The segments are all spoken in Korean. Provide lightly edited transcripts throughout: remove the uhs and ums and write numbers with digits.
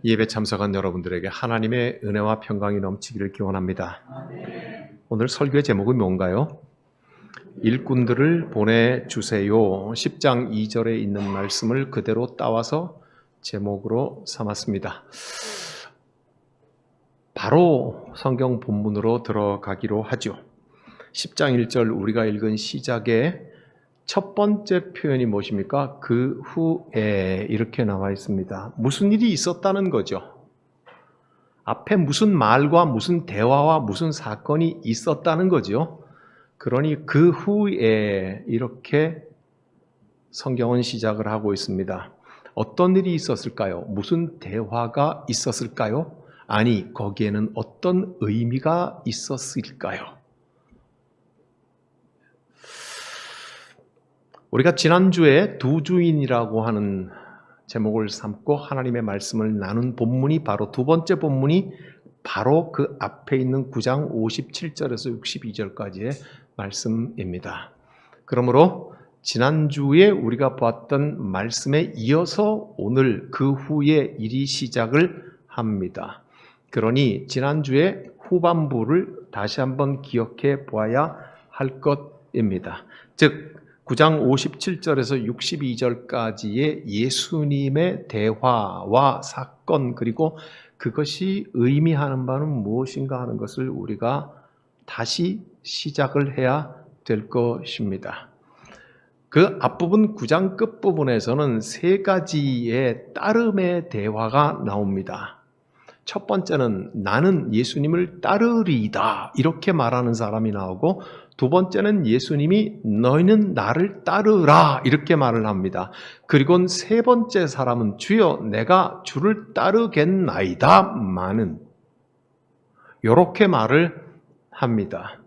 예배 참석한 여러분들에게 하나님의 은혜와 평강이 넘치기를 기원합니다. 오늘 설교의 제목은 뭔가요? 일꾼들을 보내주세요. 10장 2절에 있는 말씀을 그대로 따와서 제목으로 삼았습니다. 바로 성경 본문으로 들어가기로 하죠. 10장 1절 우리가 읽은 시작에 첫 번째 표현이 무엇입니까? 그 후에 이렇게 나와 있습니다. 무슨 일이 있었다는 거죠. 앞에 무슨 말과 무슨 대화와 무슨 사건이 있었다는 거죠. 그러니 그 후에 이렇게 성경은 시작을 하고 있습니다. 어떤 일이 있었을까요? 무슨 대화가 있었을까요? 아니, 거기에는 어떤 의미가 있었을까요? 우리가 지난주에 두 주인이라고 하는 제목을 삼고 하나님의 말씀을 나눈 본문이 바로 두 번째 본문이 바로 그 앞에 있는 9장 57절에서 62절까지의 말씀입니다. 그러므로 지난주에 우리가 보았던 말씀에 이어서 오늘 그 후에 일이 시작을 합니다. 그러니 지난주에 후반부를 다시 한번 기억해 보아야 할 것입니다. 즉 9장 57절에서 62절까지의 예수님의 대화와 사건 그리고 그것이 의미하는 바는 무엇인가 하는 것을 우리가 다시 시작을 해야 될 것입니다. 그 앞부분 9장 끝부분에서는 세 가지의 따름의 대화가 나옵니다. 첫 번째는 나는 예수님을 따르리이다 이렇게 말하는 사람이 나오고 두 번째는 예수님이 너희는 나를 따르라 이렇게 말을 합니다. 그리고 세 번째 사람은 주여 내가 주를 따르겠나이다마는 이렇게 말을 합니다.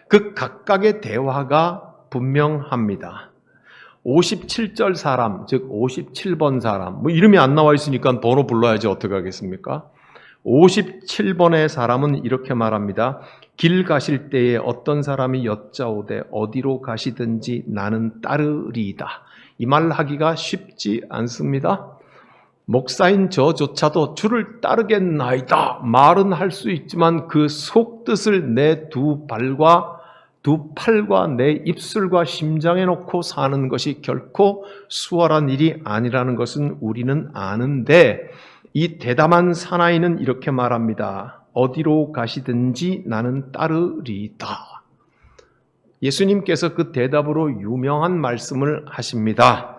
그 각각의 대화가 분명합니다. 57절 사람 즉 57번 사람 뭐 이름이 안 나와 있으니까 번호 불러야지 어떻게 하겠습니까? 57번의 사람은 이렇게 말합니다. 길 가실 때에 어떤 사람이 여짜오되 어디로 가시든지 나는 따르리이다. 이 말 하기가 쉽지 않습니다. 목사인 저조차도 주를 따르겠나이다. 말은 할 수 있지만 그 속뜻을 내 두 팔과 내 입술과 심장에 놓고 사는 것이 결코 수월한 일이 아니라는 것은 우리는 아는데 이 대담한 사나이는 이렇게 말합니다. 어디로 가시든지 나는 따르리이다. 예수님께서 그 대답으로 유명한 말씀을 하십니다.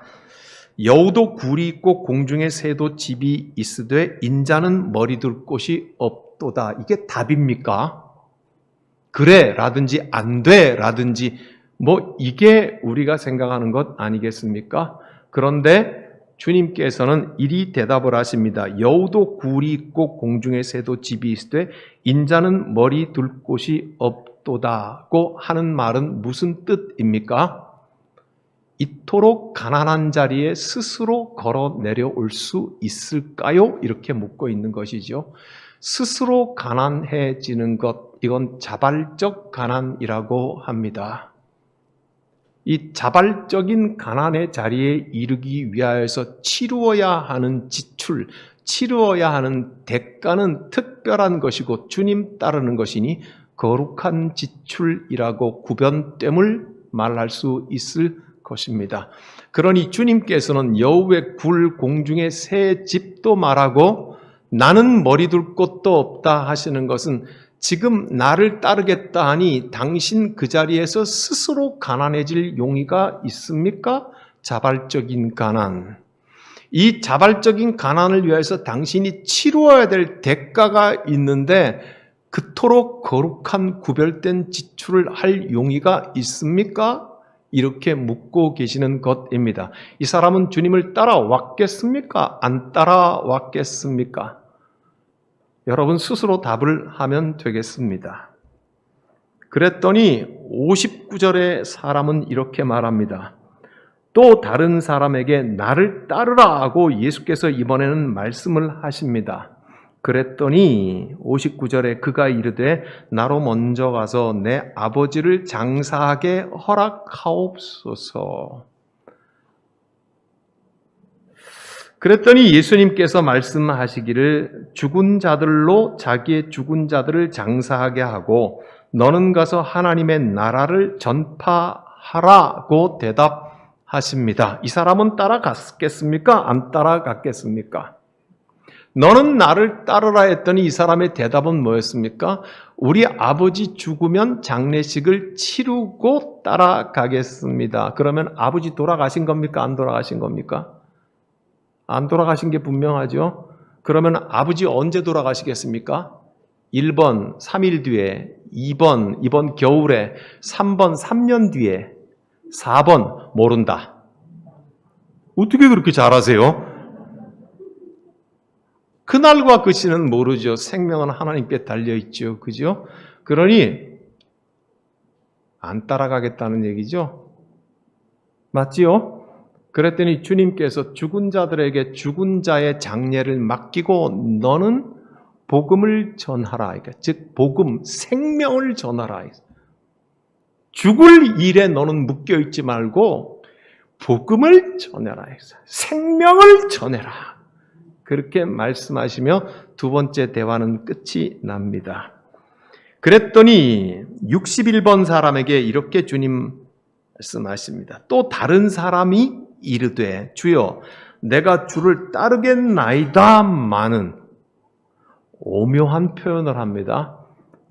여우도 굴이 있고 공중에 새도 집이 있으되 인자는 머리 둘 곳이 없도다. 이게 답입니까? 그래 라든지 안 돼 라든지 뭐 이게 우리가 생각하는 것 아니겠습니까? 그런데 주님께서는 이리 대답을 하십니다. 여우도 굴이 있고 공중에 새도 집이 있으되 인자는 머리 둘 곳이 없도다고 하는 말은 무슨 뜻입니까? 이토록 가난한 자리에 스스로 걸어 내려올 수 있을까요? 이렇게 묻고 있는 것이죠. 스스로 가난해지는 것, 이건 자발적 가난이라고 합니다. 이 자발적인 가난의 자리에 이르기 위하여서 치루어야 하는 지출, 치루어야 하는 대가는 특별한 것이고 주님 따르는 것이니 거룩한 지출이라고 구변됨을 말할 수 있을 것입니다. 그러니 주님께서는 여우의 굴 공중에 새 집도 말하고 나는 머리 둘 곳도 없다 하시는 것은 지금 나를 따르겠다 하니 당신 그 자리에서 스스로 가난해질 용의가 있습니까? 자발적인 가난. 이 자발적인 가난을 위해서 당신이 치루어야 될 대가가 있는데 그토록 거룩한 구별된 지출을 할 용의가 있습니까? 이렇게 묻고 계시는 것입니다. 이 사람은 주님을 따라왔겠습니까? 안 따라왔겠습니까? 여러분 스스로 답을 하면 되겠습니다. 그랬더니 59절의 사람은 이렇게 말합니다. 또 다른 사람에게 나를 따르라 하고 예수께서 이번에는 말씀을 하십니다. 그랬더니 59절에 그가 이르되 나로 먼저 가서 내 아버지를 장사하게 허락하옵소서. 그랬더니 예수님께서 말씀하시기를 죽은 자들로 자기의 죽은 자들을 장사하게 하고 너는 가서 하나님의 나라를 전파하라고 대답하십니다. 이 사람은 따라갔겠습니까? 안 따라갔겠습니까? 너는 나를 따르라 했더니 이 사람의 대답은 뭐였습니까? 우리 아버지 죽으면 장례식을 치르고 따라가겠습니다. 그러면 아버지 돌아가신 겁니까? 안 돌아가신 겁니까? 안 돌아가신 게 분명하죠? 그러면 아버지 언제 돌아가시겠습니까? 1번 3일 뒤에, 2번 이번 겨울에, 3번 3년 뒤에, 4번 모른다. 어떻게 그렇게 잘 아세요? 그날과 그 시는 모르죠. 생명은 하나님께 달려있죠. 그죠? 그러니 안 따라가겠다는 얘기죠. 맞지요? 그랬더니 주님께서 죽은 자들에게 죽은 자의 장례를 맡기고 너는 복음을 전하라. 그러니까 즉 복음, 생명을 전하라. 죽을 일에 너는 묶여있지 말고 복음을 전해라. 생명을 전해라. 그렇게 말씀하시며 두 번째 대화는 끝이 납니다. 그랬더니 61번 사람에게 이렇게 주님 말씀하십니다. 또 다른 사람이 이르되 주여 내가 주를 따르겠나이다마는 오묘한 표현을 합니다.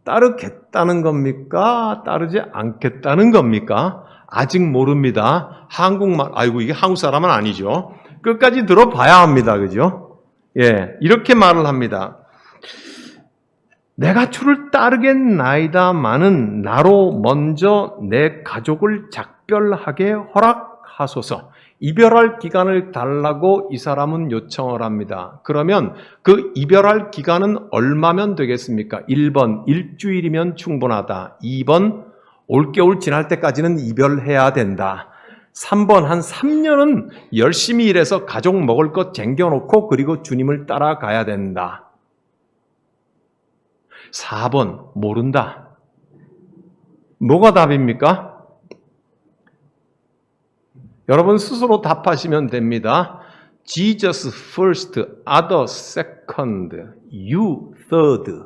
따르겠다는 겁니까? 따르지 않겠다는 겁니까? 아직 모릅니다. 한국말, 아이고 이게 한국 사람은 아니죠. 끝까지 들어봐야 합니다. 그죠? 예, 이렇게 말을 합니다. 내가 주를 따르겠나이다마는 나로 먼저 내 가족을 작별하게 허락하소서. 이별할 기간을 달라고 이 사람은 요청을 합니다. 그러면 그 이별할 기간은 얼마면 되겠습니까? 1번 일주일이면 충분하다. 2번 올겨울 지날 때까지는 이별해야 된다. 3번 한 3년은 열심히 일해서 가족 먹을 것 쟁겨놓고 그리고 주님을 따라가야 된다. 4번 모른다. 뭐가 답입니까? 여러분 스스로 답하시면 됩니다. Jesus first, other second, you third.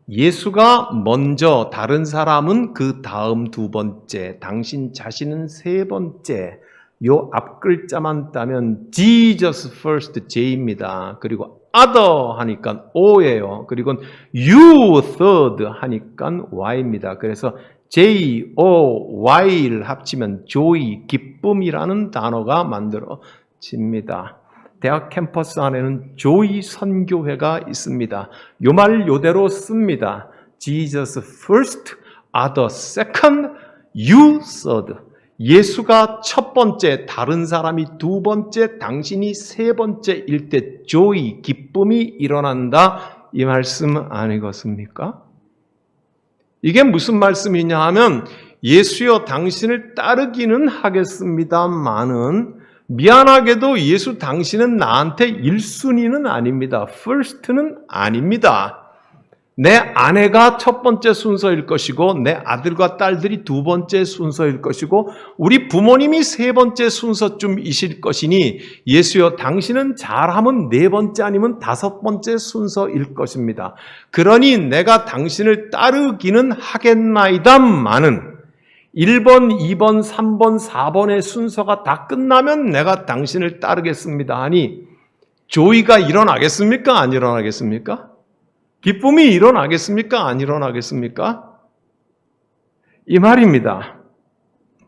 예수가 먼저, 다른 사람은 그 다음 두 번째, 당신 자신은 세 번째. 요 앞 글자만 따면 Jesus first, J입니다. 그리고 other 하니까 O예요. 그리고 you third 하니까 Y입니다. 그래서 J-O-Y를 합치면 joy, 기쁨이라는 단어가 만들어집니다. 대학 캠퍼스 안에는 조이 선교회가 있습니다. 요 말 요대로 씁니다. Jesus first, other second, you third. 예수가 첫 번째, 다른 사람이 두 번째, 당신이 세 번째일 때 조이, 기쁨이 일어난다. 이 말씀 아니겠습니까? 이게 무슨 말씀이냐 하면 예수여 당신을 따르기는 하겠습니다마는 미안하게도 예수 당신은 나한테 1순위는 아닙니다. first는 아닙니다. 내 아내가 첫 번째 순서일 것이고 내 아들과 딸들이 두 번째 순서일 것이고 우리 부모님이 세 번째 순서쯤이실 것이니 예수여 당신은 잘하면 네 번째 아니면 다섯 번째 순서일 것입니다. 그러니 내가 당신을 따르기는 하겠나이다마는 1번, 2번, 3번, 4번의 순서가 다 끝나면 내가 당신을 따르겠습니다 하니 조의가 일어나겠습니까? 안 일어나겠습니까? 기쁨이 일어나겠습니까? 안 일어나겠습니까? 이 말입니다.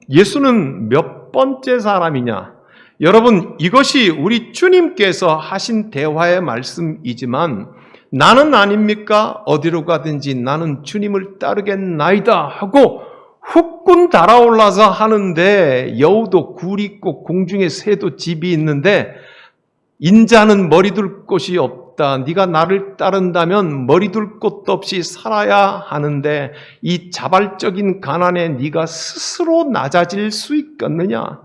예수는 몇 번째 사람이냐? 여러분, 이것이 우리 주님께서 하신 대화의 말씀이지만 나는 아닙니까? 어디로 가든지 나는 주님을 따르겠나이다 하고 훅군 달아올라서 하는데 여우도 굴이 있고 공중에 새도 집이 있는데 인자는 머리 둘 곳이 없다. 네가 나를 따른다면 머리 둘 곳도 없이 살아야 하는데 이 자발적인 가난에 네가 스스로 낮아질 수 있겠느냐?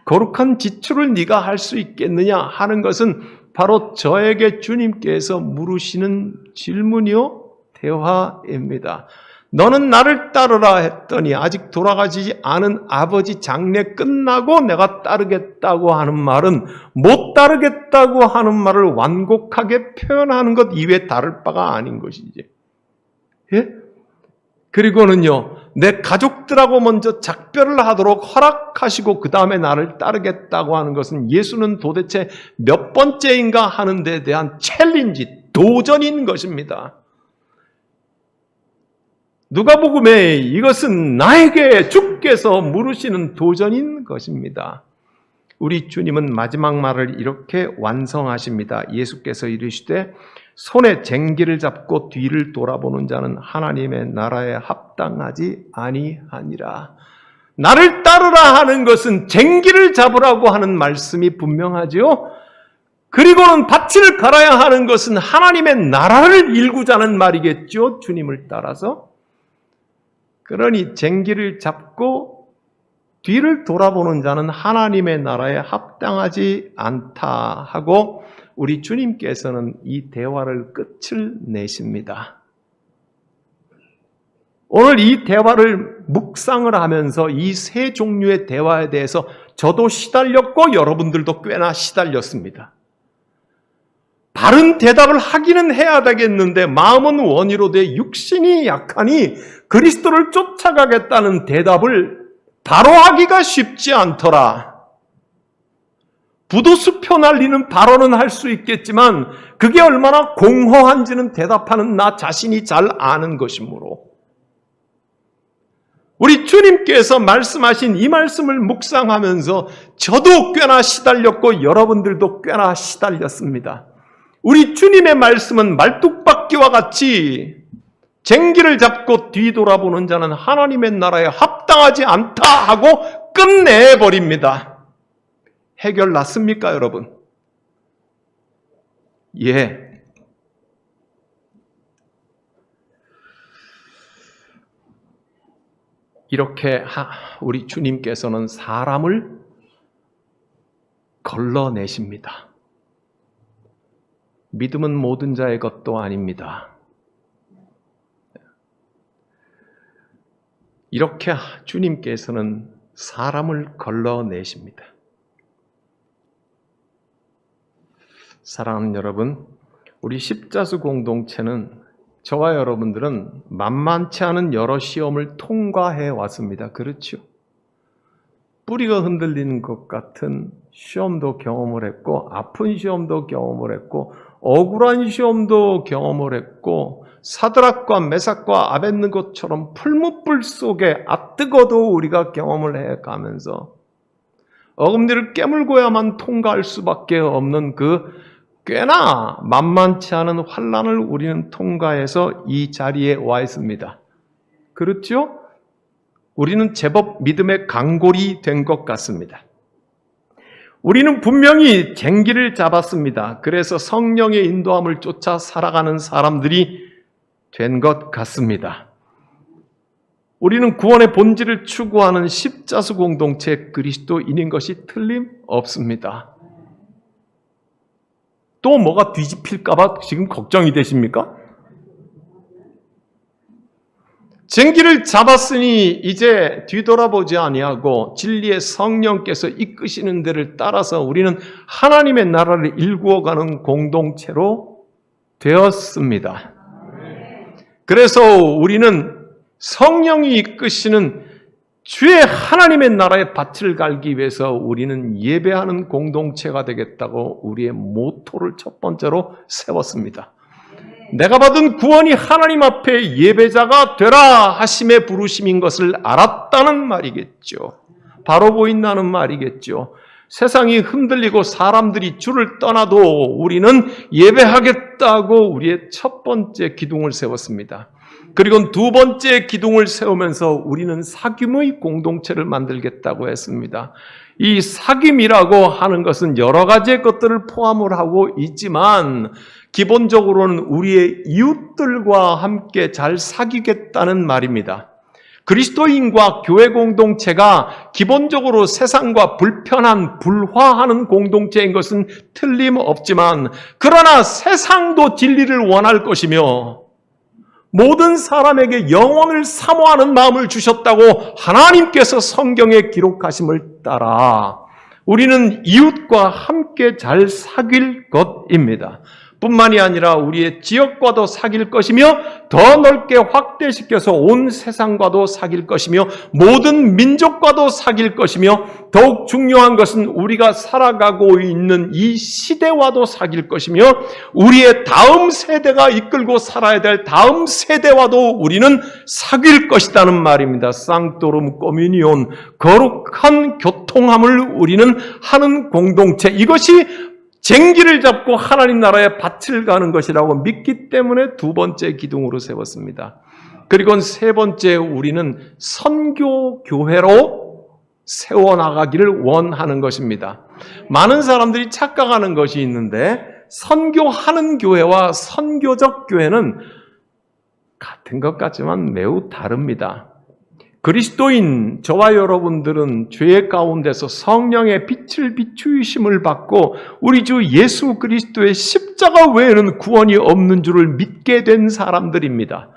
거룩한 지출을 네가 할 수 있겠느냐? 하는 것은 바로 저에게 주님께서 물으시는 질문이요 대화입니다. 너는 나를 따르라 했더니 아직 돌아가지 않은 아버지 장례 끝나고 내가 따르겠다고 하는 말은 못 따르겠다고 하는 말을 완곡하게 표현하는 것 이외에 다를 바가 아닌 것이지. 예? 그리고는요, 내 가족들하고 먼저 작별을 하도록 허락하시고 그 다음에 나를 따르겠다고 하는 것은 예수는 도대체 몇 번째인가 하는 데 대한 챌린지, 도전인 것입니다. 누가복음에 이것은 나에게 주께서 물으시는 도전인 것입니다. 우리 주님은 마지막 말을 이렇게 완성하십니다. 예수께서 이르시되 손에 쟁기를 잡고 뒤를 돌아보는 자는 하나님의 나라에 합당하지 아니하니라. 나를 따르라 하는 것은 쟁기를 잡으라고 하는 말씀이 분명하지요. 그리고는 밭을 갈아야 하는 것은 하나님의 나라를 일구자는 말이겠죠. 주님을 따라서. 그러니 쟁기를 잡고 뒤를 돌아보는 자는 하나님의 나라에 합당하지 않다 하고 우리 주님께서는 이 대화를 끝을 내십니다. 오늘 이 대화를 묵상을 하면서 이 세 종류의 대화에 대해서 저도 시달렸고 여러분들도 꽤나 시달렸습니다. 바른 대답을 하기는 해야 되겠는데 마음은 원이로 돼 육신이 약하니 그리스도를 쫓아가겠다는 대답을 바로 하기가 쉽지 않더라. 부도수표 날리는 발언은 할 수 있겠지만 그게 얼마나 공허한지는 대답하는 나 자신이 잘 아는 것이므로 우리 주님께서 말씀하신 이 말씀을 묵상하면서 저도 꽤나 시달렸고 여러분들도 꽤나 시달렸습니다. 우리 주님의 말씀은 말뚝박기와 같이 쟁기를 잡고 뒤돌아보는 자는 하나님의 나라에 합당하지 않다 하고 끝내버립니다. 해결 났습니까, 여러분? 예. 이렇게 우리 주님께서는 사람을 걸러내십니다. 믿음은 모든 자의 것도 아닙니다. 이렇게 주님께서는 사람을 걸러내십니다. 사랑하는 여러분, 우리 십자수 공동체는 저와 여러분들은 만만치 않은 여러 시험을 통과해 왔습니다. 그렇죠? 뿌리가 흔들리는 것 같은 시험도 경험을 했고 아픈 시험도 경험을 했고 억울한 시험도 경험을 했고 사드락과 메삭과 아벳느고처럼 풀무불 속에 앗뜨거도 우리가 경험을 해가면서 어금니를 깨물고야만 통과할 수밖에 없는 그 꽤나 만만치 않은 환난을 우리는 통과해서 이 자리에 와 있습니다. 그렇죠? 우리는 제법 믿음의 강골이 된 것 같습니다. 우리는 분명히 쟁기를 잡았습니다. 그래서 성령의 인도함을 쫓아 살아가는 사람들이 된 것 같습니다. 우리는 구원의 본질을 추구하는 십자수 공동체 그리스도인인 것이 틀림없습니다. 또 뭐가 뒤집힐까봐 지금 걱정이 되십니까? 쟁기를 잡았으니 이제 뒤돌아보지 아니하고 진리의 성령께서 이끄시는 데를 따라서 우리는 하나님의 나라를 일구어가는 공동체로 되었습니다. 그래서 우리는 성령이 이끄시는 주의 하나님의 나라의 밭을 갈기 위해서 우리는 예배하는 공동체가 되겠다고 우리의 모토를 첫 번째로 세웠습니다. 내가 받은 구원이 하나님 앞에 예배자가 되라 하심의 부르심인 것을 알았다는 말이겠죠. 바로 보인다는 말이겠죠. 세상이 흔들리고 사람들이 주를 떠나도 우리는 예배하겠다고 우리의 첫 번째 기둥을 세웠습니다. 그리고 두 번째 기둥을 세우면서 우리는 사귐의 공동체를 만들겠다고 했습니다. 이 사귐이라고 하는 것은 여러 가지의 것들을 포함을 하고 있지만 기본적으로는 우리의 이웃들과 함께 잘 사귀겠다는 말입니다. 그리스도인과 교회 공동체가 기본적으로 세상과 불화하는 공동체인 것은 틀림없지만 그러나 세상도 진리를 원할 것이며 모든 사람에게 영원을 사모하는 마음을 주셨다고 하나님께서 성경에 기록하심을 따라 우리는 이웃과 함께 잘 사귈 것입니다. 뿐만이 아니라 우리의 지역과도 사귈 것이며 더 넓게 확대시켜서 온 세상과도 사귈 것이며 모든 민족과도 사귈 것이며 더욱 중요한 것은 우리가 살아가고 있는 이 시대와도 사귈 것이며 우리의 다음 세대가 이끌고 살아야 될 다음 세대와도 우리는 사귈 것이라는 말입니다. 상토름 코미니온, 거룩한 교통함을 우리는 하는 공동체, 이것이 쟁기를 잡고 하나님 나라에 밭을 가는 것이라고 믿기 때문에 두 번째 기둥으로 세웠습니다. 그리고 세 번째, 우리는 선교교회로 세워나가기를 원하는 것입니다. 많은 사람들이 착각하는 것이 있는데 선교하는 교회와 선교적 교회는 같은 것 같지만 매우 다릅니다. 그리스도인 저와 여러분들은 죄 가운데서 성령의 빛을 비추심을 받고 우리 주 예수 그리스도의 십자가 외에는 구원이 없는 줄을 믿게 된 사람들입니다.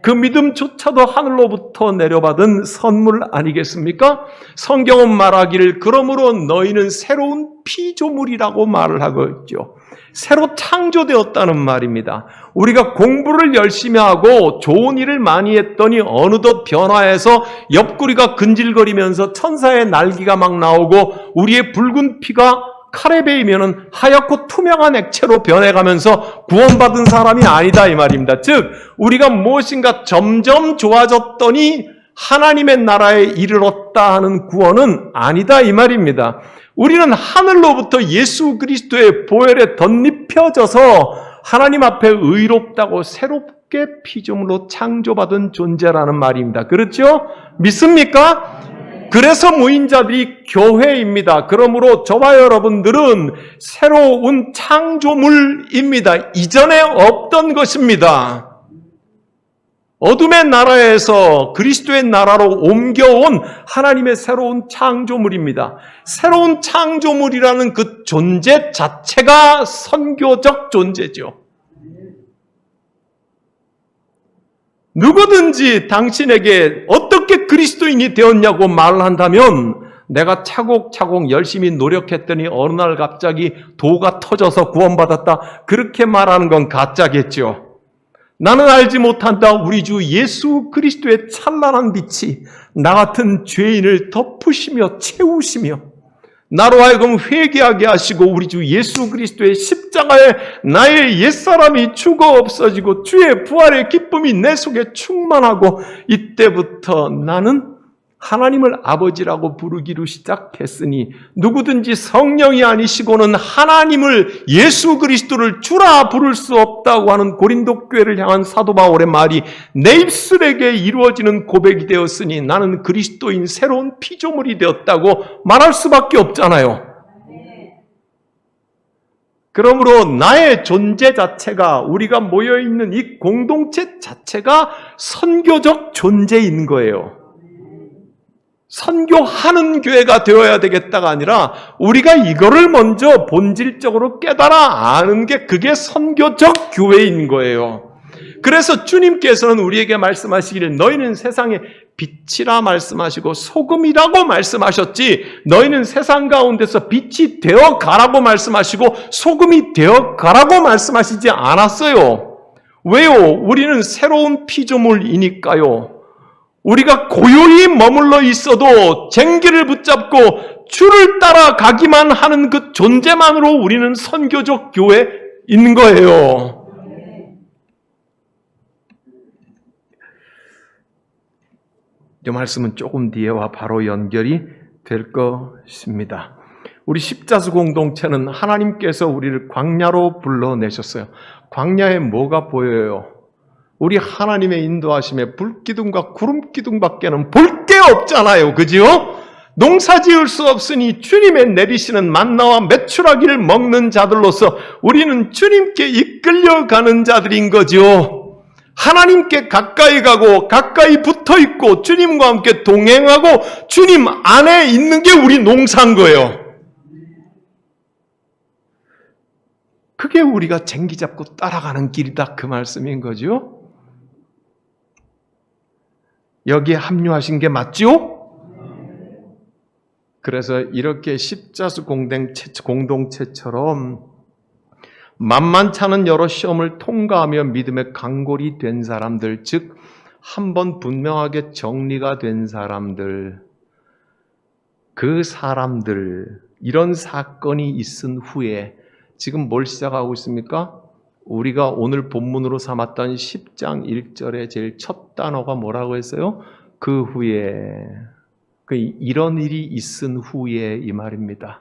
그 믿음조차도 하늘로부터 내려받은 선물 아니겠습니까? 성경은 말하기를 그러므로 너희는 새로운 피조물이라고 말을 하고 있죠. 새로 창조되었다는 말입니다. 우리가 공부를 열심히 하고 좋은 일을 많이 했더니 어느덧 변화해서 옆구리가 근질거리면서 천사의 날개가 막 나오고 우리의 붉은 피가 칼에 베이면은 하얗고 투명한 액체로 변해가면서 구원받은 사람이 아니다 이 말입니다. 즉 우리가 무엇인가 점점 좋아졌더니 하나님의 나라에 이르렀다 하는 구원은 아니다 이 말입니다. 우리는 하늘로부터 예수 그리스도의 보혈에 덧입혀져서 하나님 앞에 의롭다고 새롭게 피조물로 창조받은 존재라는 말입니다. 그렇죠? 믿습니까? 그래서 무인자들이 교회입니다. 그러므로 저와 여러분들은 새로운 창조물입니다. 이전에 없던 것입니다. 어둠의 나라에서 그리스도의 나라로 옮겨온 하나님의 새로운 창조물입니다. 새로운 창조물이라는 그 존재 자체가 선교적 존재죠. 누구든지 당신에게 어떻게 그리스도인이 되었냐고 말을 한다면 내가 차곡차곡 열심히 노력했더니 어느 날 갑자기 도가 터져서 구원받았다, 그렇게 말하는 건 가짜겠죠. 나는 알지 못한다. 우리 주 예수 그리스도의 찬란한 빛이 나 같은 죄인을 덮으시며 채우시며 나로 하여금 회개하게 하시고 우리 주 예수 그리스도의 십자가에 나의 옛사람이 죽어 없어지고 주의 부활의 기쁨이 내 속에 충만하고 이때부터 나는 하나님을 아버지라고 부르기로 시작했으니 누구든지 성령이 아니시고는 하나님을 예수 그리스도를 주라 부를 수 없다고 하는 고린도 교회를 향한 사도 바울의 말이 내 입술에게 이루어지는 고백이 되었으니 나는 그리스도인 새로운 피조물이 되었다고 말할 수밖에 없잖아요. 그러므로 나의 존재 자체가, 우리가 모여있는 이 공동체 자체가 선교적 존재인 거예요. 선교하는 교회가 되어야 되겠다가 아니라 우리가 이거를 먼저 본질적으로 깨달아 아는 게 그게 선교적 교회인 거예요. 그래서 주님께서는 우리에게 말씀하시기를 너희는 세상의 빛이라 말씀하시고 소금이라고 말씀하셨지 너희는 세상 가운데서 빛이 되어 가라고 말씀하시고 소금이 되어 가라고 말씀하시지 않았어요. 왜요? 우리는 새로운 피조물이니까요. 우리가 고요히 머물러 있어도 쟁기를 붙잡고 주를 따라가기만 하는 그 존재만으로 우리는 선교적 교회인 거예요. 이 말씀은 조금 뒤에와 바로 연결이 될 것입니다. 우리 십자수 공동체는 하나님께서 우리를 광야로 불러내셨어요. 광야에 뭐가 보여요? 우리 하나님의 인도하심에 불기둥과 구름기둥밖에는 볼 게 없잖아요. 그죠? 농사 지을 수 없으니 주님의 내리시는 만나와 메추라기를 먹는 자들로서 우리는 주님께 이끌려가는 자들인 거죠. 하나님께 가까이 가고 가까이 붙어 있고 주님과 함께 동행하고 주님 안에 있는 게 우리 농사인 거예요. 그게 우리가 쟁기 잡고 따라가는 길이다 그 말씀인 거죠. 여기에 합류하신 게 맞죠? 그래서 이렇게 십자수 공동체처럼 만만찮은 여러 시험을 통과하며 믿음의 강골이 된 사람들, 즉 한번 분명하게 정리가 된 사람들, 그 사람들, 이런 사건이 있은 후에 지금 뭘 시작하고 있습니까? 우리가 오늘 본문으로 삼았던 10장 1절의 제일 첫 단어가 뭐라고 했어요? 그 후에, 이런 일이 있은 후에 이 말입니다.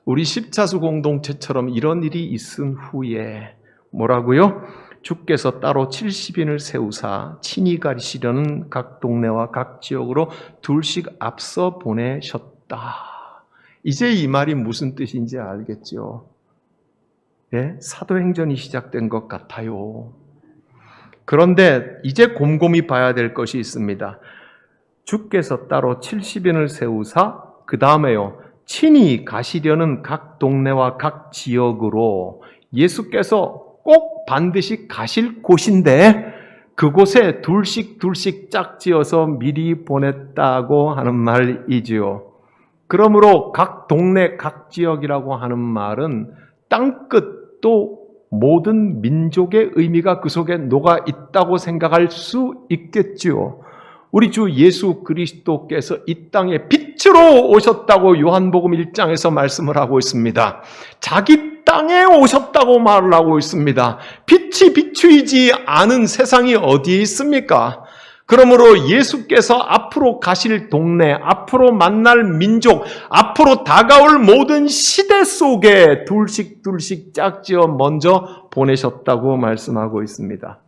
우리 십자수 공동체처럼 이런 일이 있은 후에 뭐라고요? 주께서 따로 70인을 세우사 친히 가리시려는 각 동네와 각 지역으로 둘씩 앞서 보내셨다. 이제 이 말이 무슨 뜻인지 알겠죠? 예? 사도행전이 시작된 것 같아요. 그런데 이제 곰곰이 봐야 될 것이 있습니다. 주께서 따로 70인을 세우사 그 다음에요. 친히 가시려는 각 동네와 각 지역으로 예수께서 꼭 반드시 가실 곳인데 그곳에 둘씩 짝지어서 미리 보냈다고 하는 말이지요. 그러므로 각 동네 각 지역이라고 하는 말은 땅끝 또 모든 민족의 의미가 그 속에 녹아 있다고 생각할 수 있겠지요. 우리 주 예수 그리스도께서 이 땅에 빛으로 오셨다고 요한복음 1장에서 말씀을 하고 있습니다. 자기 땅에 오셨다고 말을 하고 있습니다. 빛이 비추이지 않은 세상이 어디에 있습니까? 그러므로 예수께서 앞으로 가실 동네, 앞으로 만날 민족, 앞으로 다가올 모든 시대 속에 둘씩 짝지어 먼저 보내셨다고 말씀하고 있습니다.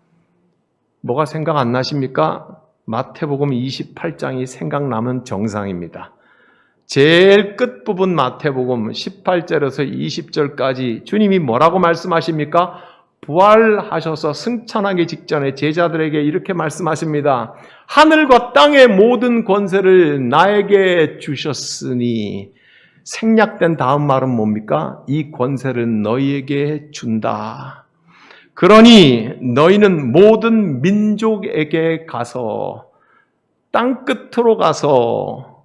뭐가 생각 안 나십니까? 마태복음 28장이 생각나면 정상입니다. 제일 끝부분 마태복음 18절에서 20절까지 주님이 뭐라고 말씀하십니까? 부활하셔서 승천하기 직전에 제자들에게 이렇게 말씀하십니다. 하늘과 땅의 모든 권세를 나에게 주셨으니 생략된 다음 말은 뭡니까? 이 권세를 너희에게 준다. 그러니 너희는 모든 민족에게 가서 땅끝으로 가서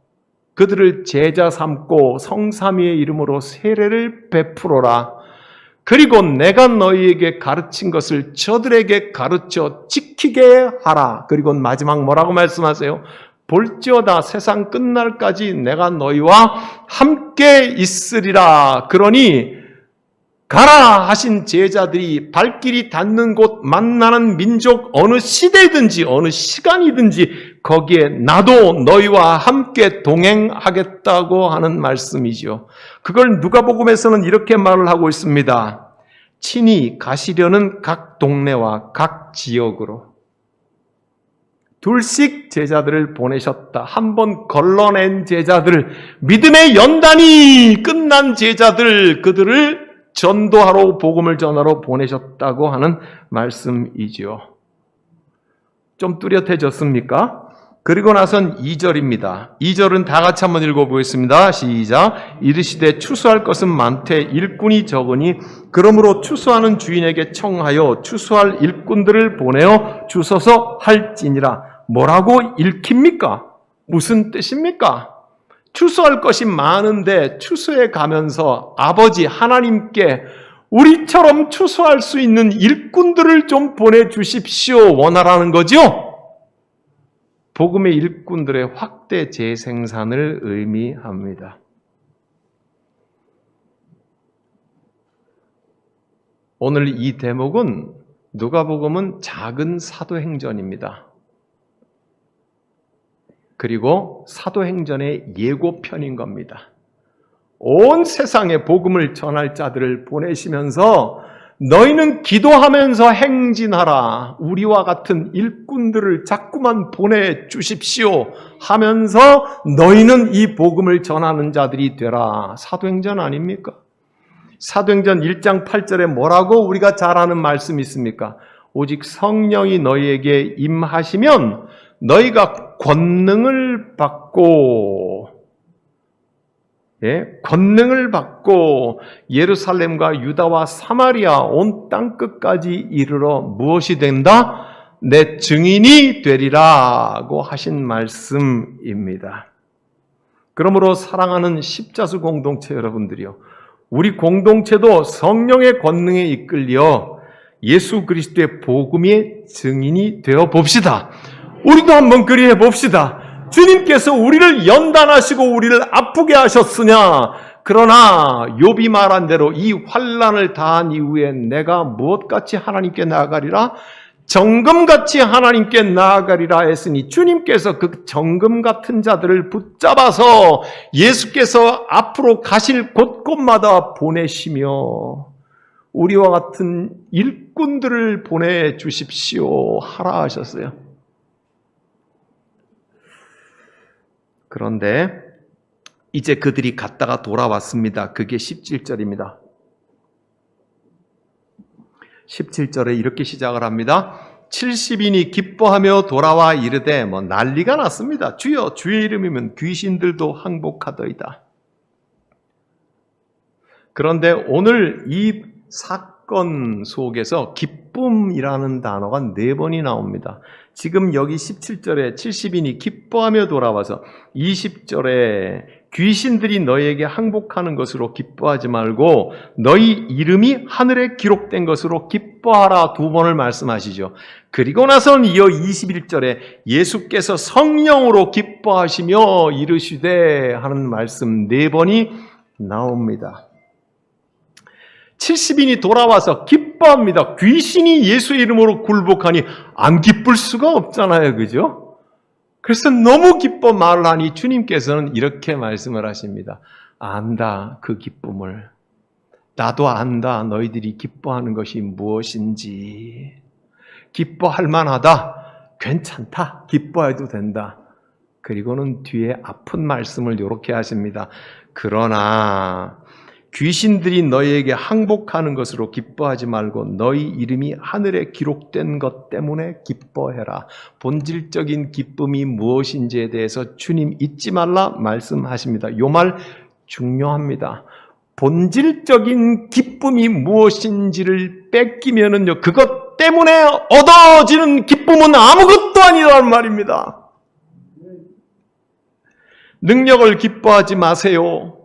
그들을 제자 삼고 성삼위의 이름으로 세례를 베풀어라. 그리고 내가 너희에게 가르친 것을 저들에게 가르쳐 지키게 하라. 그리고 마지막 뭐라고 말씀하세요? 볼지어다 세상 끝날까지 내가 너희와 함께 있으리라. 그러니 가라 하신 제자들이 발길이 닿는 곳 만나는 민족 어느 시대든지 어느 시간이든지 거기에 나도 너희와 함께 동행하겠다고 하는 말씀이죠. 그걸 누가복음에서는 이렇게 말을 하고 있습니다. 친히 가시려는 각 동네와 각 지역으로 둘씩 제자들을 보내셨다. 한번 걸러낸 제자들, 믿음의 연단이 끝난 제자들, 그들을 전도하러 복음을 전하러 보내셨다고 하는 말씀이지요. 좀 뚜렷해졌습니까? 그리고 나선 2절입니다. 2절은 다 같이 한번 읽어보겠습니다. 시작. 이르시되 추수할 것은 많되 일꾼이 적으니 그러므로 추수하는 주인에게 청하여 추수할 일꾼들을 보내어 주소서 할지니라. 뭐라고 읽힙니까? 무슨 뜻입니까? 추수할 것이 많은데 추수해 가면서 아버지 하나님께 우리처럼 추수할 수 있는 일꾼들을 좀 보내주십시오 원하라는 거죠. 복음의 일꾼들의 확대 재생산을 의미합니다. 오늘 이 대목은 누가복음은 작은 사도행전입니다. 그리고 사도행전의 예고편인 겁니다. 온 세상에 복음을 전할 자들을 보내시면서 너희는 기도하면서 행진하라. 우리와 같은 일꾼들을 자꾸만 보내주십시오 하면서 너희는 이 복음을 전하는 자들이 되라. 사도행전 아닙니까? 사도행전 1장 8절에 뭐라고 우리가 잘 아는 말씀이 있습니까? 오직 성령이 너희에게 임하시면 너희가 권능을 받고 권능을 받고 예루살렘과 유다와 사마리아 온 땅끝까지 이르러 무엇이 된다? 내 증인이 되리라고 하신 말씀입니다. 그러므로 사랑하는 십자수 공동체 여러분들이요, 우리 공동체도 성령의 권능에 이끌려 예수 그리스도의 복음의 증인이 되어 봅시다. 우리도 한번 그리해 봅시다. 주님께서 우리를 연단하시고 우리를 아프게 하셨으냐? 그러나 욥이 말한 대로 이 환난을 다한 이후에 내가 무엇같이 하나님께 나아가리라? 정금같이 하나님께 나아가리라 했으니 주님께서 그 정금 같은 자들을 붙잡아서 예수께서 앞으로 가실 곳곳마다 보내시며 우리와 같은 일꾼들을 보내주십시오 하라 하셨어요. 그런데 이제 그들이 갔다가 돌아왔습니다. 그게 17절입니다. 17절에 이렇게 시작을 합니다. 70인이 기뻐하며 돌아와 이르되 난리가 났습니다. 주여, 주의 이름이면 귀신들도 항복하더이다. 그런데 오늘 이 사건 속에서 기쁨이라는 단어가 4번이 나옵니다. 지금 여기 17절에 70인이 기뻐하며 돌아와서 20절에 귀신들이 너희에게 항복하는 것으로 기뻐하지 말고 너희 이름이 하늘에 기록된 것으로 기뻐하라 2번을 말씀하시죠. 그리고 나서는 이어 21절에 예수께서 성령으로 기뻐하시며 이르시되 하는 말씀 4번이 나옵니다. 70인이 돌아와서 기뻐합니다. 귀신이 예수의 이름으로 굴복하니 안 기쁠 수가 없잖아요. 그죠? 그래서 너무 기뻐 말을 하니 주님께서는 이렇게 말씀을 하십니다. 안다, 그 기쁨을. 나도 안다, 너희들이 기뻐하는 것이 무엇인지. 기뻐할 만하다, 괜찮다, 기뻐해도 된다. 그리고는 뒤에 아픈 말씀을 이렇게 하십니다. 그러나 귀신들이 너희에게 항복하는 것으로 기뻐하지 말고 너희 이름이 하늘에 기록된 것 때문에 기뻐해라. 본질적인 기쁨이 무엇인지에 대해서 주님 잊지 말라 말씀하십니다. 이 말 중요합니다. 본질적인 기쁨이 무엇인지를 뺏기면은요, 그것 때문에 얻어지는 기쁨은 아무것도 아니라는 말입니다. 능력을 기뻐하지 마세요.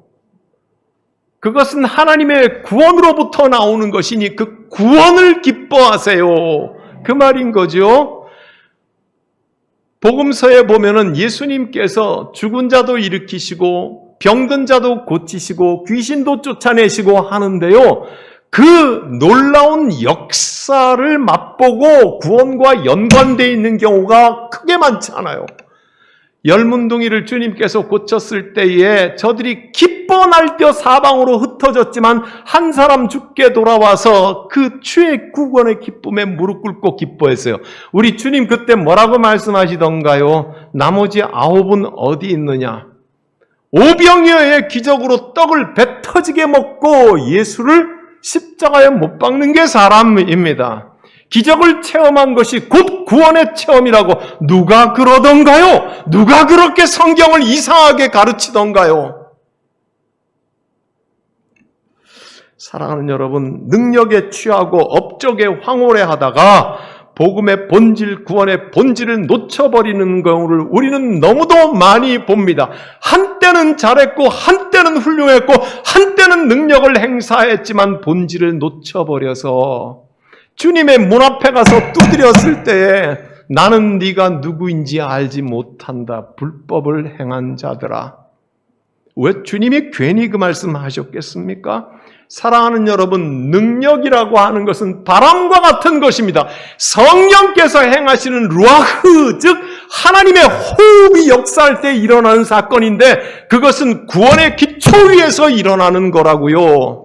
그것은 하나님의 구원으로부터 나오는 것이니 그 구원을 기뻐하세요. 그 말인 거죠. 복음서에 보면은 예수님께서 죽은 자도 일으키시고 병든 자도 고치시고 귀신도 쫓아내시고 하는데요. 그 놀라운 역사를 맛보고 구원과 연관되어 있는 경우가 크게 많지 않아요. 열문둥이를 주님께서 고쳤을 때에 저들이 기뻐 날뛰어 사방으로 흩어졌지만 한 사람 죽게 돌아와서 그 주의 구원의 기쁨에 무릎 꿇고 기뻐했어요. 우리 주님 그때 뭐라고 말씀하시던가요? 나머지 9은 어디 있느냐? 오병이어의 기적으로 떡을 배 터지게 먹고 예수를 십자가에 못 박는 게 사람입니다. 기적을 체험한 것이 곧 구원의 체험이라고 누가 그러던가요? 누가 그렇게 성경을 이상하게 가르치던가요? 사랑하는 여러분, 능력에 취하고 업적에 황홀해하다가 복음의 본질, 구원의 본질을 놓쳐버리는 경우를 우리는 너무도 많이 봅니다. 한때는 잘했고 한때는 훌륭했고 한때는 능력을 행사했지만 본질을 놓쳐버려서 주님의 문 앞에 가서 두드렸을 때에 나는 네가 누구인지 알지 못한다. 불법을 행한 자들아. 왜 주님이 괜히 그 말씀하셨겠습니까? 사랑하는 여러분, 능력이라고 하는 것은 바람과 같은 것입니다. 성령께서 행하시는 루아흐, 즉 하나님의 호흡이 역사할 때 일어나는 사건인데 그것은 구원의 기초 위에서 일어나는 거라고요.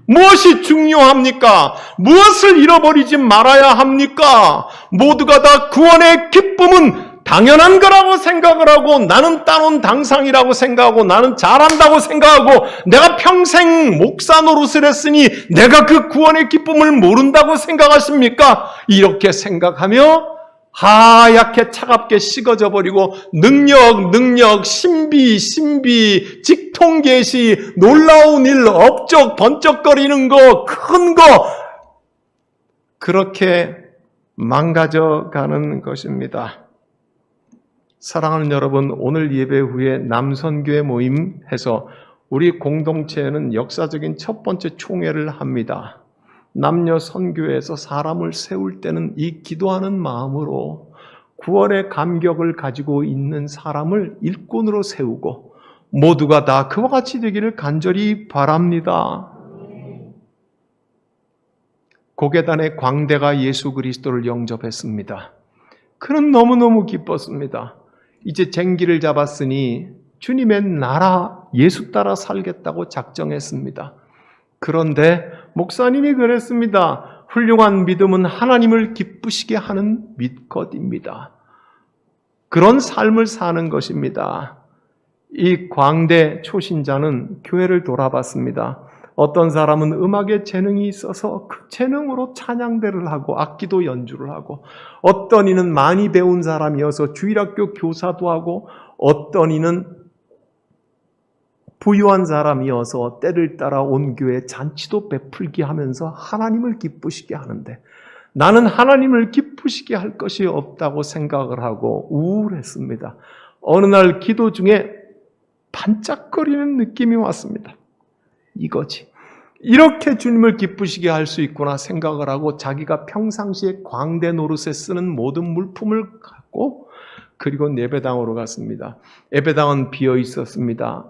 무엇이 중요합니까? 무엇을 잃어버리지 말아야 합니까? 모두가 다 구원의 기쁨은 당연한 거라고 생각을 하고 나는 따놓은 당상이라고 생각하고 나는 잘한다고 생각하고 내가 평생 목사 노릇을 했으니 내가 그 구원의 기쁨을 모른다고 생각하십니까? 이렇게 생각하며 하얗게 차갑게 식어져 버리고 능력, 신비, 직통계시, 놀라운 일, 업적, 번쩍거리는 거, 큰 거 그렇게 망가져 가는 것입니다. 사랑하는 여러분, 오늘 예배 후에 남선교회 모임해서 우리 공동체에는 역사적인 첫 번째 총회를 합니다. 남녀 선교회에서 사람을 세울 때는 이 기도하는 마음으로 구원의 감격을 가지고 있는 사람을 일꾼으로 세우고 모두가 다 그와 같이 되기를 간절히 바랍니다. 고계단의 광대가 예수 그리스도를 영접했습니다. 그는 너무너무 기뻤습니다. 이제 쟁기를 잡았으니 주님의 나라 예수 따라 살겠다고 작정했습니다. 그런데 목사님이 그랬습니다. 훌륭한 믿음은 하나님을 기쁘시게 하는 믿것입니다. 그런 삶을 사는 것입니다. 이 광대 초신자는 교회를 돌아봤습니다. 어떤 사람은 음악에 재능이 있어서 그 재능으로 찬양대를 하고 악기도 연주를 하고, 어떤 이는 많이 배운 사람이어서 주일학교 교사도 하고, 어떤 이는 부유한 사람이어서 때를 따라 온 교회 잔치도 베풀게 하면서 하나님을 기쁘시게 하는데, 나는 하나님을 기쁘시게 할 것이 없다고 생각을 하고 우울했습니다. 어느 날 기도 중에 반짝거리는 느낌이 왔습니다. 이거지. 이렇게 주님을 기쁘시게 할 수 있구나 생각을 하고 자기가 평상시에 광대 노릇에 쓰는 모든 물품을 갖고 그리고 예배당으로 갔습니다. 예배당은 비어 있었습니다.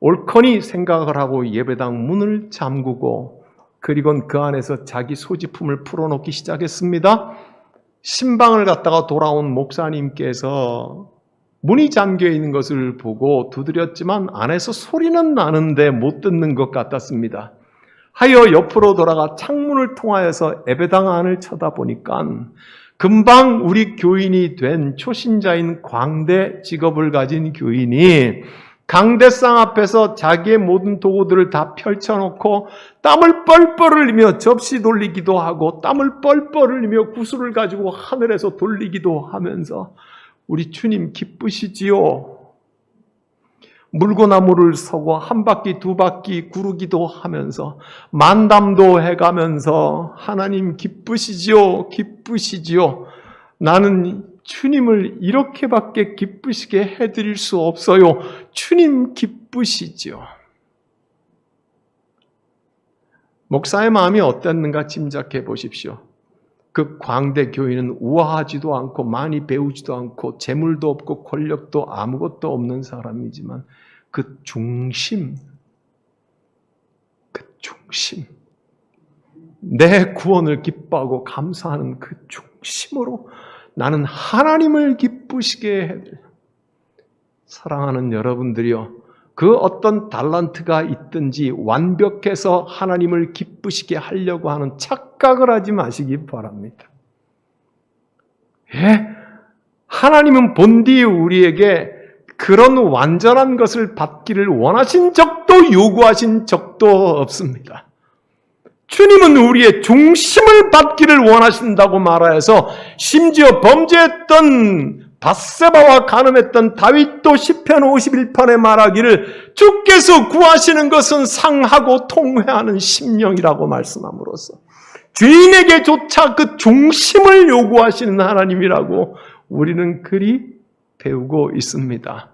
옳거니 생각을 하고 예배당 문을 잠그고 그리고 그 안에서 자기 소지품을 풀어놓기 시작했습니다. 신방을 갔다가 돌아온 목사님께서 문이 잠겨 있는 것을 보고 두드렸지만 안에서 소리는 나는데 못 듣는 것 같았습니다. 하여 옆으로 돌아가 창문을 통하여서 예배당 안을 쳐다보니까 금방 우리 교인이 된 초신자인 광대 직업을 가진 교인이 강대상 앞에서 자기의 모든 도구들을 다 펼쳐놓고 땀을 뻘뻘 흘리며 접시 돌리기도 하고 땀을 뻘뻘 흘리며 구슬을 가지고 하늘에서 돌리기도 하면서 우리 주님 기쁘시지요? 물고나무를 서고 한 바퀴 두 바퀴 구르기도 하면서 만담도 해가면서 하나님 기쁘시지요? 기쁘시지요? 나는 주님을 이렇게밖에 기쁘시게 해드릴 수 없어요. 주님 기쁘시지요? 목사의 마음이 어땠는가 짐작해 보십시오. 그 광대 교인은 우아하지도 않고 많이 배우지도 않고 재물도 없고 권력도 아무것도 없는 사람이지만 그 중심, 내 구원을 기뻐하고 감사하는 그 중심으로 나는 하나님을 기쁘시게 해드려. 사랑하는 여러분들이요, 그 어떤 달란트가 있든지 완벽해서 하나님을 기쁘시게 하려고 하는 착각을 하지 마시기 바랍니다. 예? 하나님은 본디 우리에게 그런 완전한 것을 받기를 원하신 적도 요구하신 적도 없습니다. 주님은 우리의 중심을 받기를 원하신다고 말하여서 심지어 범죄했던 밧세바와 간음했던 다윗도 시편 51편에 말하기를 주께서 구하시는 것은 상하고 통회하는 심령이라고 말씀함으로써 주인에게조차 그 중심을 요구하시는 하나님이라고 우리는 그리 배우고 있습니다.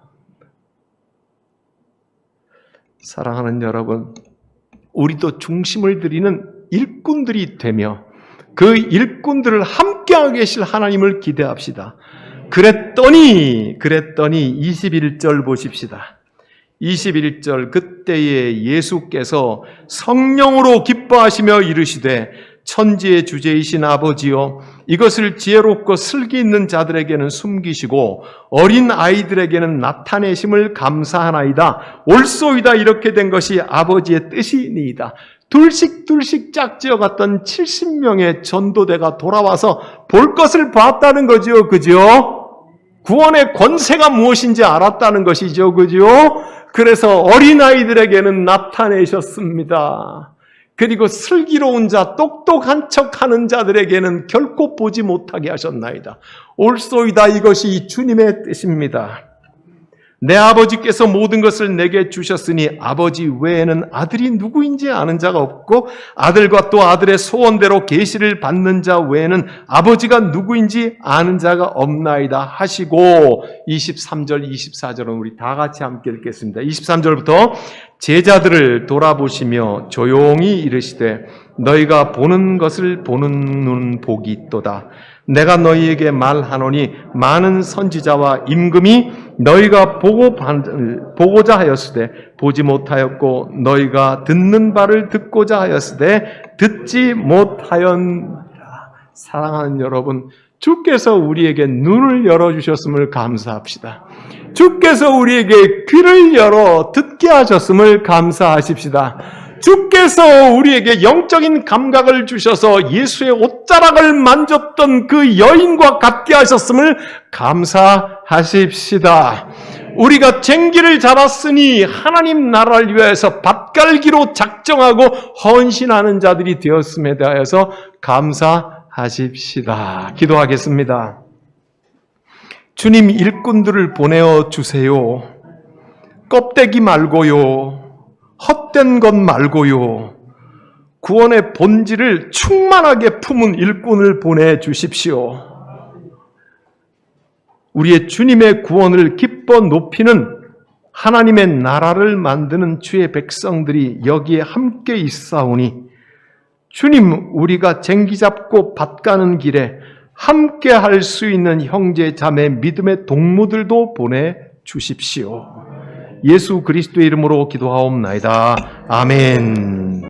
사랑하는 여러분, 우리도 중심을 드리는 일꾼들이 되며 그 일꾼들을 함께하고 계실 하나님을 기대합시다. 그랬더니 21절 보십시다. 21절, 그때에 예수께서 성령으로 기뻐하시며 이르시되 천지의 주제이신 아버지여, 이것을 지혜롭고 슬기 있는 자들에게는 숨기시고 어린 아이들에게는 나타내심을 감사하나이다. 옳소이다. 이렇게 된 것이 아버지의 뜻이니이다. 둘씩 짝지어갔던 70명의 전도대가 돌아와서 볼 것을 봤다는 거죠. 그죠? 구원의 권세가 무엇인지 알았다는 것이죠. 그죠? 그래서 어린아이들에게는 나타내셨습니다. 그리고 슬기로운 자, 똑똑한 척하는 자들에게는 결코 보지 못하게 하셨나이다. 옳소이다. 이것이 주님의 뜻입니다. 내 아버지께서 모든 것을 내게 주셨으니 아버지 외에는 아들이 누구인지 아는 자가 없고 아들과 또 아들의 소원대로 계시를 받는 자 외에는 아버지가 누구인지 아는 자가 없나이다 하시고 23절, 24절은 우리 다 같이 함께 읽겠습니다. 23절부터 제자들을 돌아보시며 조용히 이르시되 너희가 보는 것을 보는 눈 복이 있도다. 내가 너희에게 말하노니 많은 선지자와 임금이 너희가 보고자 하였으되 보지 못하였고 너희가 듣는 바를 듣고자 하였으되 듣지 못하였느니라. 사랑하는 여러분, 주께서 우리에게 눈을 열어주셨음을 감사합시다. 주께서 우리에게 귀를 열어 듣게 하셨음을 감사하십시다. 주께서 우리에게 영적인 감각을 주셔서 예수의 옷자락을 만졌던 그 여인과 같게 하셨음을 감사하십시다. 우리가 쟁기를 잡았으니 하나님 나라를 위해서 밭갈기로 작정하고 헌신하는 자들이 되었음에 대하여서 감사하십시다. 기도하겠습니다. 주님, 일꾼들을 보내어 주세요. 껍데기 말고요. 헛된 것 말고요. 구원의 본질을 충만하게 품은 일꾼을 보내주십시오. 우리의 주님의 구원을 기뻐 높이는 하나님의 나라를 만드는 주의 백성들이 여기에 함께 있사오니 주님, 우리가 쟁기 잡고 밭 가는 길에 함께 할 수 있는 형제 자매 믿음의 동무들도 보내주십시오. 예수 그리스도의 이름으로 기도하옵나이다. 아멘.